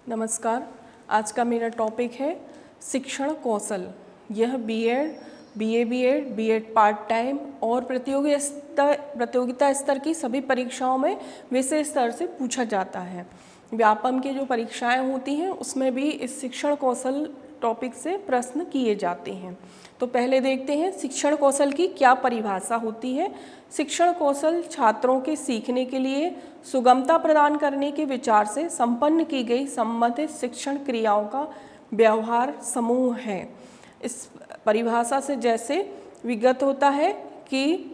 नमस्कार। आज का मेरा टॉपिक है शिक्षण कौशल। यह BEd, BEd, BEd part time और प्रतियोगिता स्तर की सभी परीक्षाओं में विषय स्तर से पूछा जाता है। व्यापम की जो परीक्षाएं होती हैं उसमें भी इस शिक्षण कौशल टॉपिक से प्रश्न किए जाते हैं। तो पहले देखते हैं शिक्षण कौशल की क्या परिभाषा होती है। शिक्षण कौशल छात्रों के सीखने के लिए सुगमता प्रदान करने के विचार से संपन्न की गई संबंधित शिक्षण क्रियाओं का व्यवहार समूह है। इस परिभाषा से जैसे विगत होता है कि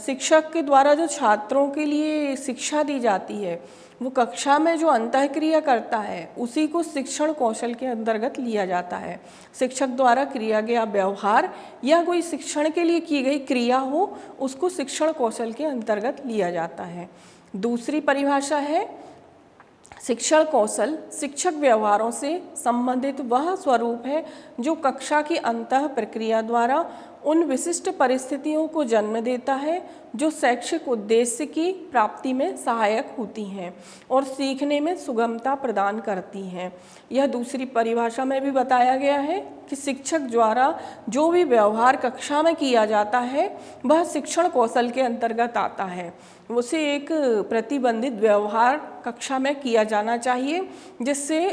शिक्षक के द्वारा जो छात्रों के लिए शिक्षा दी जाती है वो कक्षा में जो अंतःक्रिया करता है उसी को शिक्षण कौशल के अंतर्गत लिया जाता है। शिक्षक द्वारा किया गया व्यवहार या कोई शिक्षण के लिए की गई क्रिया हो उसको शिक्षण कौशल के अंतर्गत लिया जाता है। दूसरी परिभाषा है शिक्षण कौशल शिक्षक व्यवहारों से संबंधित वह स्वरूप है जो कक्षा की अंतः प्रक्रिया द्वारा उन विशिष्ट परिस्थितियों को जन्म देता है जो शैक्षिक उद्देश्य की प्राप्ति में सहायक होती हैं और सीखने में सुगमता प्रदान करती हैं। यह दूसरी परिभाषा में भी बताया गया है कि शिक्षक द्वारा जो भी व्यवहार कक्षा में किया जाता है वह शिक्षण कौशल के अंतर्गत आता है। उसे एक प्रतिबंधित व्यवहार कक्षा में किया जाना चाहिए जिससे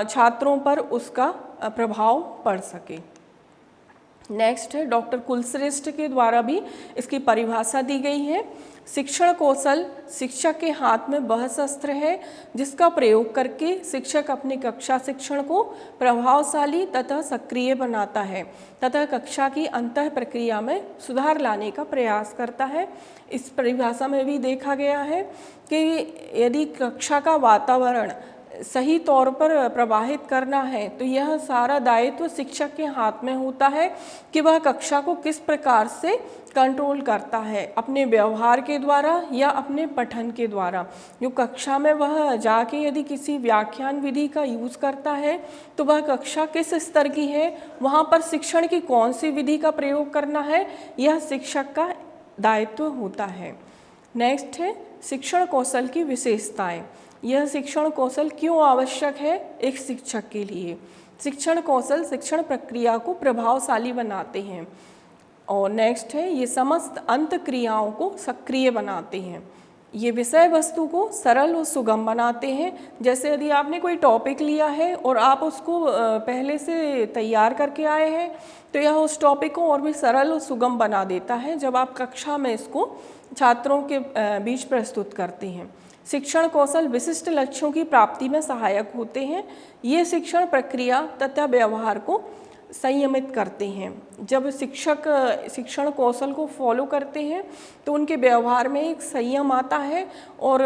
छात्रों पर उसका प्रभाव पड़ सके। नेक्स्ट है डॉक्टर कुलश्रेष्ठ के द्वारा भी इसकी परिभाषा दी गई है। शिक्षण कौशल शिक्षक के हाथ में वह शस्त्र है जिसका प्रयोग करके शिक्षक अपने कक्षा शिक्षण को प्रभावशाली तथा सक्रिय बनाता है तथा कक्षा की अंतः प्रक्रिया में सुधार लाने का प्रयास करता है। इस परिभाषा में भी देखा गया है कि यदि कक्षा का वातावरण सही तौर पर प्रवाहित करना है तो यह सारा दायित्व शिक्षक के हाथ में होता है कि वह कक्षा को किस प्रकार से कंट्रोल करता है, अपने व्यवहार के द्वारा या अपने पठन के द्वारा। जो कक्षा में वह जाके यदि किसी व्याख्यान विधि का यूज़ करता है तो वह कक्षा किस स्तर की है, वहाँ पर शिक्षण की कौन सी विधि का प्रयोग करना है, यह शिक्षक का दायित्व होता है। नेक्स्ट है शिक्षण कौशल की विशेषताएं। यह शिक्षण कौशल क्यों आवश्यक है एक शिक्षक के लिए। शिक्षण कौशल शिक्षण प्रक्रिया को प्रभावशाली बनाते हैं। और नेक्स्ट है ये समस्त अंत क्रियाओं को सक्रिय बनाते हैं। ये विषय वस्तु को सरल और सुगम बनाते हैं। जैसे यदि आपने कोई टॉपिक लिया है और आप उसको पहले से तैयार करके आए हैं तो यह उस टॉपिक को और भी सरल और सुगम बना देता है जब आप कक्षा में इसको छात्रों के बीच प्रस्तुत करते हैं। शिक्षण कौशल विशिष्ट लक्ष्यों की प्राप्ति में सहायक होते हैं। ये शिक्षण प्रक्रिया तथा व्यवहार को संयमित करते हैं। जब शिक्षक शिक्षण कौशल को फॉलो करते हैं तो उनके व्यवहार में एक संयम आता है और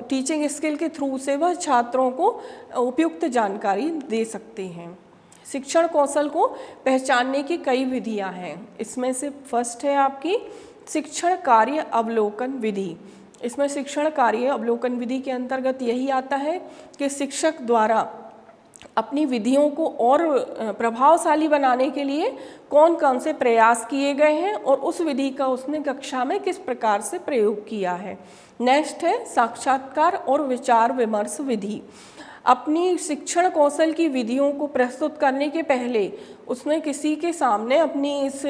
टीचिंग स्किल के थ्रू से वह छात्रों को उपयुक्त जानकारी दे सकते हैं। शिक्षण कौशल को पहचानने की कई विधियां हैं। इसमें से फर्स्ट है आपकी शिक्षण कार्य अवलोकन विधि। इसमें शिक्षण कार्य अवलोकन विधि के अंतर्गत यही आता है कि शिक्षक द्वारा अपनी विधियों को और प्रभावशाली बनाने के लिए कौन कौन से प्रयास किए गए हैं और उस विधि का उसने कक्षा में किस प्रकार से प्रयोग किया है। नेक्स्ट है साक्षात्कार और विचार विमर्श विधि। अपनी शिक्षण कौशल की विधियों को प्रस्तुत करने के पहले उसने किसी के सामने अपनी इस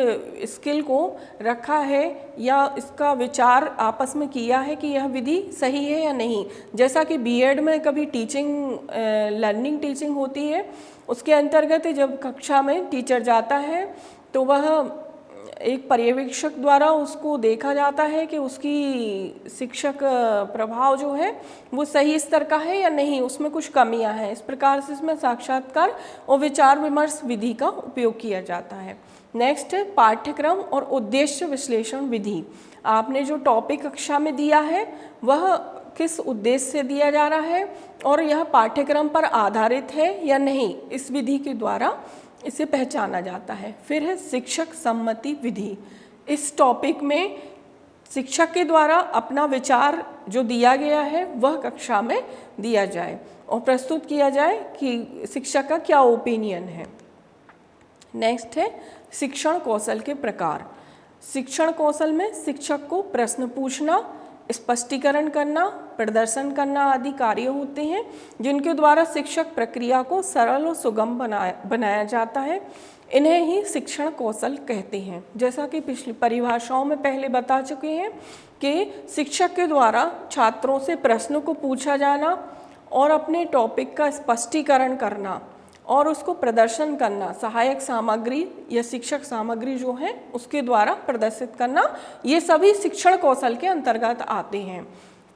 स्किल को रखा है या इसका विचार आपस में किया है कि यह विधि सही है या नहीं। जैसा कि बीएड में कभी लर्निंग टीचिंग होती है, उसके अंतर्गत जब कक्षा में टीचर जाता है तो वह एक पर्यवेक्षक द्वारा उसको देखा जाता है कि उसकी शिक्षक प्रभाव जो है वो सही स्तर का है या नहीं, उसमें कुछ कमियां हैं। इस प्रकार से इसमें साक्षात्कार और विचार विमर्श विधि का उपयोग किया जाता है। नेक्स्ट है पाठ्यक्रम और उद्देश्य विश्लेषण विधि। आपने जो टॉपिक कक्षा में दिया है वह किस उद्देश्य से दिया जा रहा है और यह पाठ्यक्रम पर आधारित है या नहीं, इस विधि के द्वारा इसे पहचाना जाता है। फिर है शिक्षक सम्मति विधि। इस टॉपिक में शिक्षक के द्वारा अपना विचार जो दिया गया है वह कक्षा में दिया जाए और प्रस्तुत किया जाए कि शिक्षक का क्या ओपिनियन है। नेक्स्ट है शिक्षण कौशल के प्रकार। शिक्षण कौशल में शिक्षक को प्रश्न पूछना, स्पष्टीकरण करना, प्रदर्शन करना आदि कार्य होते हैं जिनके द्वारा शिक्षक प्रक्रिया को सरल और सुगम बनाया जाता है। इन्हें ही शिक्षण कौशल कहते हैं। जैसा कि पिछली परिभाषाओं में पहले बता चुके हैं कि शिक्षक के द्वारा छात्रों से प्रश्न को पूछा जाना और अपने टॉपिक का स्पष्टीकरण करना और उसको प्रदर्शन करना, सहायक सामग्री या शिक्षक सामग्री जो है उसके द्वारा प्रदर्शित करना, ये सभी शिक्षण कौशल के अंतर्गत आते हैं।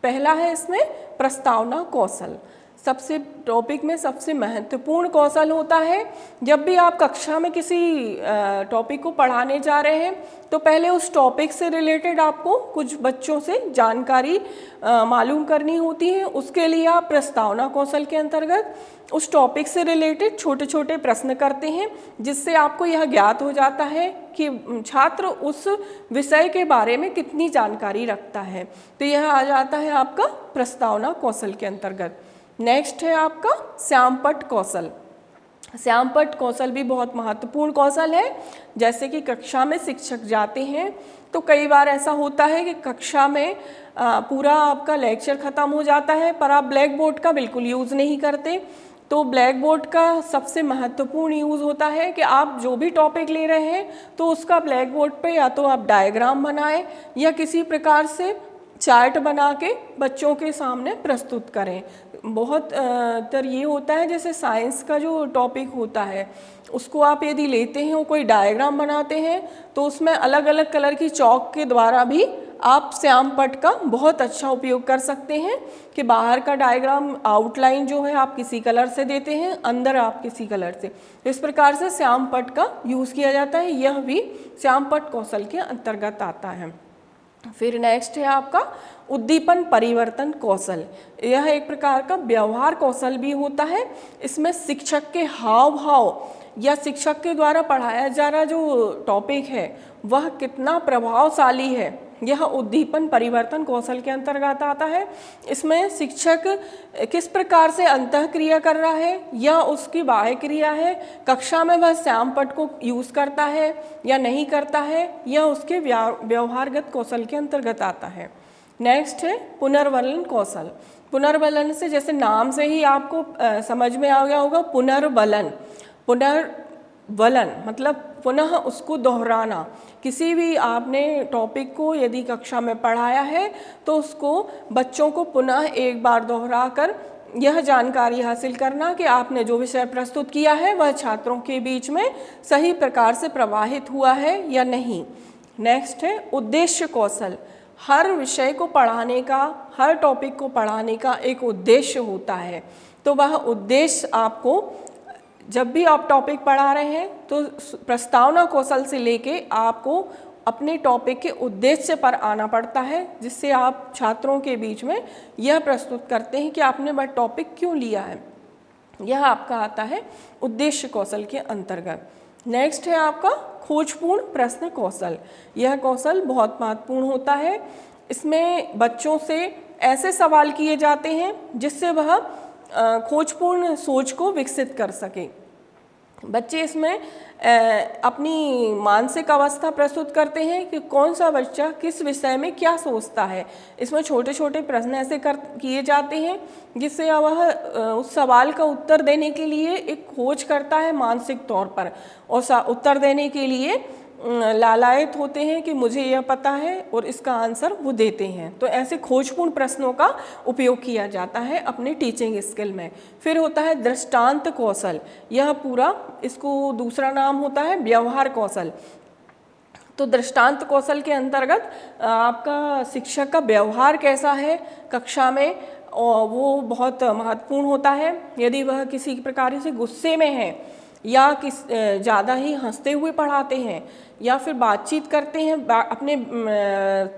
पहला है इसमें प्रस्तावना कौशल। सबसे टॉपिक में सबसे महत्वपूर्ण कौशल होता है। जब भी आप कक्षा में किसी टॉपिक को पढ़ाने जा रहे हैं तो पहले उस टॉपिक से रिलेटेड आपको कुछ बच्चों से जानकारी मालूम करनी होती है। उसके लिए आप प्रस्तावना कौशल के अंतर्गत उस टॉपिक से रिलेटेड छोटे छोटे प्रश्न करते हैं, जिससे आपको यह ज्ञात हो जाता है कि छात्र उस विषय के बारे में कितनी जानकारी रखता है। तो यह आ जाता है आपका प्रस्तावना कौशल के अंतर्गत। नेक्स्ट है आपका श्यामपट्ट कौशल। श्यामपट्ट कौशल भी बहुत महत्वपूर्ण कौशल है। जैसे कि कक्षा में शिक्षक जाते हैं तो कई बार ऐसा होता है कि कक्षा में पूरा आपका लेक्चर ख़त्म हो जाता है पर आप ब्लैक बोर्ड का बिल्कुल यूज़ नहीं करते। तो ब्लैक बोर्ड का सबसे महत्वपूर्ण यूज़ होता है कि आप जो भी टॉपिक ले रहे हैं तो उसका ब्लैक बोर्ड पे या तो आप डायग्राम बनाएं या किसी प्रकार से चार्ट बना के बच्चों के सामने प्रस्तुत करें। बहुत तर ये होता है जैसे साइंस का जो टॉपिक होता है उसको आप यदि लेते हैं और कोई डायग्राम बनाते हैं तो उसमें अलग अलग कलर की चॉक के द्वारा भी आप श्यामपट्ट का बहुत अच्छा उपयोग कर सकते हैं कि बाहर का डायग्राम आउटलाइन जो है आप किसी कलर से देते हैं, अंदर आप किसी कलर से। तो इस प्रकार से श्यामपट्ट का यूज़ किया जाता है। यह भी श्यामपट्ट कौशल के अंतर्गत आता है। फिर नेक्स्ट है आपका उद्दीपन परिवर्तन कौशल। यह एक प्रकार का व्यवहार कौशल भी होता है। इसमें शिक्षक के हाव भाव या शिक्षक के द्वारा पढ़ाया जा रहा जो टॉपिक है वह कितना प्रभावशाली है, यह उद्दीपन परिवर्तन कौशल के अंतर्गत आता है। इसमें शिक्षक किस प्रकार से अंतःक्रिया कर रहा है या उसकी बाह्य क्रिया है, कक्षा में वह श्यामपट्ट को यूज़ करता है या नहीं करता है, यह उसके व्यवहारगत कौशल के अंतर्गत आता है। नेक्स्ट है पुनर्वलन कौशल। पुनर्वलन से जैसे नाम से ही आपको समझ में आ गया होगा, पुनर्वलन। पुनर्वलन मतलब पुनः उसको दोहराना। किसी भी आपने टॉपिक को यदि कक्षा में पढ़ाया है तो उसको बच्चों को पुनः एक बार दोहरा कर यह जानकारी हासिल करना कि आपने जो विषय प्रस्तुत किया है वह छात्रों के बीच में सही प्रकार से प्रवाहित हुआ है या नहीं। नेक्स्ट है उद्देश्य कौशल। हर विषय को पढ़ाने का, हर टॉपिक को पढ़ाने का एक उद्देश्य होता है। तो वह उद्देश्य आपको जब भी आप टॉपिक पढ़ा रहे हैं तो प्रस्तावना कौशल से लेके आपको अपने टॉपिक के उद्देश्य पर आना पड़ता है, जिससे आप छात्रों के बीच में यह प्रस्तुत करते हैं कि आपने वह टॉपिक क्यों लिया है। यह आपका आता है उद्देश्य कौशल के अंतर्गत। नेक्स्ट है आपका खोजपूर्ण प्रश्न कौशल। यह कौशल बहुत महत्वपूर्ण होता है। इसमें बच्चों से ऐसे सवाल किए जाते हैं जिससे वह खोजपूर्ण सोच को विकसित कर सके। बच्चे इसमें अपनी मानसिक अवस्था प्रस्तुत करते हैं कि कौन सा बच्चा किस विषय में क्या सोचता है। इसमें छोटे छोटे प्रश्न ऐसे किए जाते हैं जिससे वह उस सवाल का उत्तर देने के लिए एक खोज करता है मानसिक तौर पर, और उत्तर देने के लिए लालायित होते हैं कि मुझे यह पता है, और इसका आंसर वो देते हैं। तो ऐसे खोजपूर्ण प्रश्नों का उपयोग किया जाता है अपने टीचिंग स्किल में। फिर होता है दृष्टांत कौशल। यह पूरा, इसको दूसरा नाम होता है व्यवहार कौशल। तो दृष्टांत कौशल के अंतर्गत आपका शिक्षक का व्यवहार कैसा है कक्षा में, और वो बहुत महत्वपूर्ण होता है। यदि वह किसी प्रकार से गुस्से में है या ज़्यादा ही हंसते हुए पढ़ाते हैं या फिर बातचीत करते हैं अपने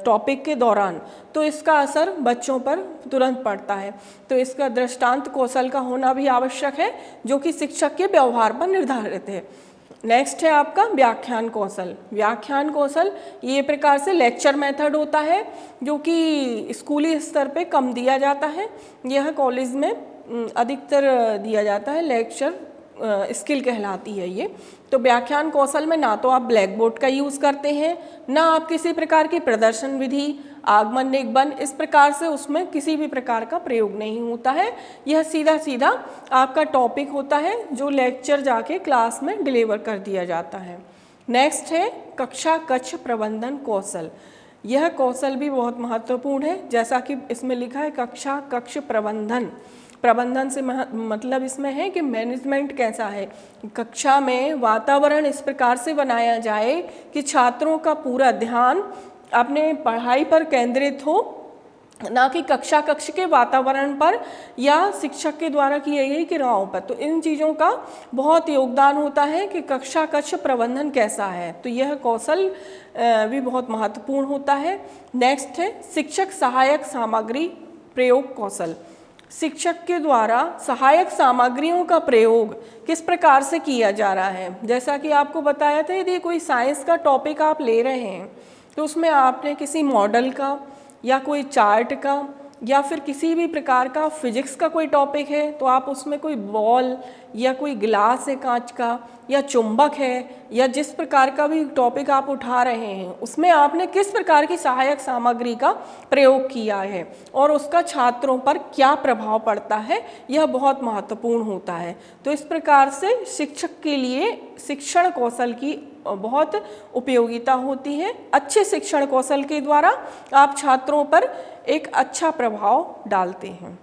टॉपिक के दौरान, तो इसका असर बच्चों पर तुरंत पड़ता है। तो इसका दृष्टांत कौशल का होना भी आवश्यक है, जो कि शिक्षक के व्यवहार पर निर्धारित है। नेक्स्ट है आपका व्याख्यान कौशल। व्याख्यान कौशल ये प्रकार से लेक्चर मेथड होता है जो कि स्कूली स्तर पे कम दिया जाता है। यह कॉलेज में अधिकतर दिया जाता है, लेक्चर स्किल कहलाती है ये। तो व्याख्यान कौशल में ना तो आप ब्लैक बोर्ड का यूज़ करते हैं, ना आप किसी प्रकार की प्रदर्शन विधि आगमन निगमन, इस प्रकार से उसमें किसी भी प्रकार का प्रयोग नहीं होता है। यह सीधा सीधा आपका टॉपिक होता है जो लेक्चर जाके क्लास में डिलीवर कर दिया जाता है। नेक्स्ट है कक्षा कक्ष प्रबंधन कौशल। यह कौशल भी बहुत महत्वपूर्ण है, जैसा कि इसमें लिखा है कक्षा कक्ष प्रबंधन। प्रबंधन से मतलब इसमें है कि मैनेजमेंट कैसा है, कक्षा में वातावरण इस प्रकार से बनाया जाए कि छात्रों का पूरा ध्यान अपने पढ़ाई पर केंद्रित हो, ना कि कक्षा कक्ष के वातावरण पर या शिक्षक के द्वारा किए गई क्रियाओं पर। तो इन चीज़ों का बहुत योगदान होता है कि कक्षा कक्ष प्रबंधन कैसा है, तो यह कौशल भी बहुत महत्वपूर्ण होता है। नेक्स्ट है शिक्षक सहायक सामग्री प्रयोग कौशल। शिक्षक के द्वारा सहायक सामग्रियों का प्रयोग किस प्रकार से किया जा रहा है। जैसा कि आपको बताया था, यदि कोई साइंस का टॉपिक आप ले रहे हैं तो उसमें आपने किसी मॉडल का या कोई चार्ट का या फिर किसी भी प्रकार का फिजिक्स का कोई टॉपिक है तो आप उसमें कोई बॉल या कोई गिलास है कांच का या चुंबक है या जिस प्रकार का भी टॉपिक आप उठा रहे हैं उसमें आपने किस प्रकार की सहायक सामग्री का प्रयोग किया है और उसका छात्रों पर क्या प्रभाव पड़ता है, यह बहुत महत्वपूर्ण होता है। तो इस प्रकार से शिक्षक के लिए शिक्षण कौशल की बहुत उपयोगिता होती है। अच्छे शिक्षण कौशल के द्वारा आप छात्रों पर एक अच्छा प्रभाव डालते हैं।